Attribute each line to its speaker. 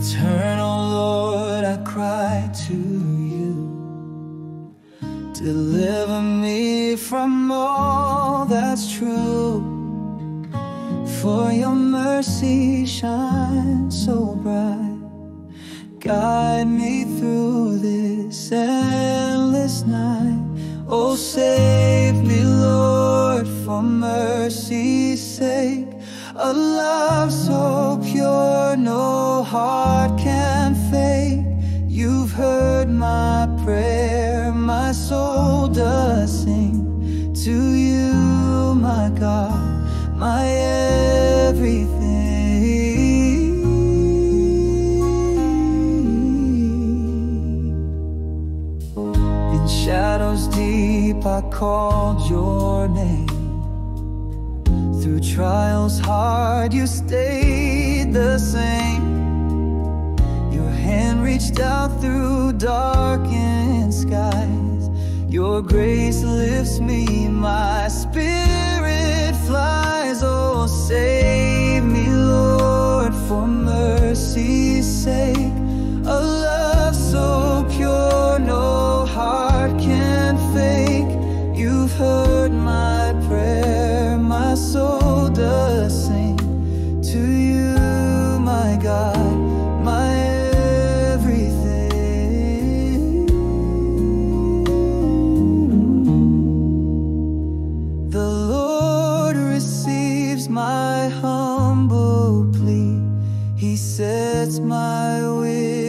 Speaker 1: Eternal Lord, I cry to you. Deliver me from all that's true, for your mercy shines so bright. Guide me through this endless night. Oh, save me, Lord, for mercy's sake. A love so pure no heart can fake. You've heard my prayer, my soul does sing to you, my God, my everything. In shadows deep I called your name. Through trials hard you stayed the same. Your hand reached out through darkened skies. Your grace lifts me, my spirit flies. Oh, save me, Lord, for mercy's sake. A love so pure no heart can fake. You've heard my prayer, my soul does sing to you, my God, my everything. The Lord receives my humble plea. He sets my will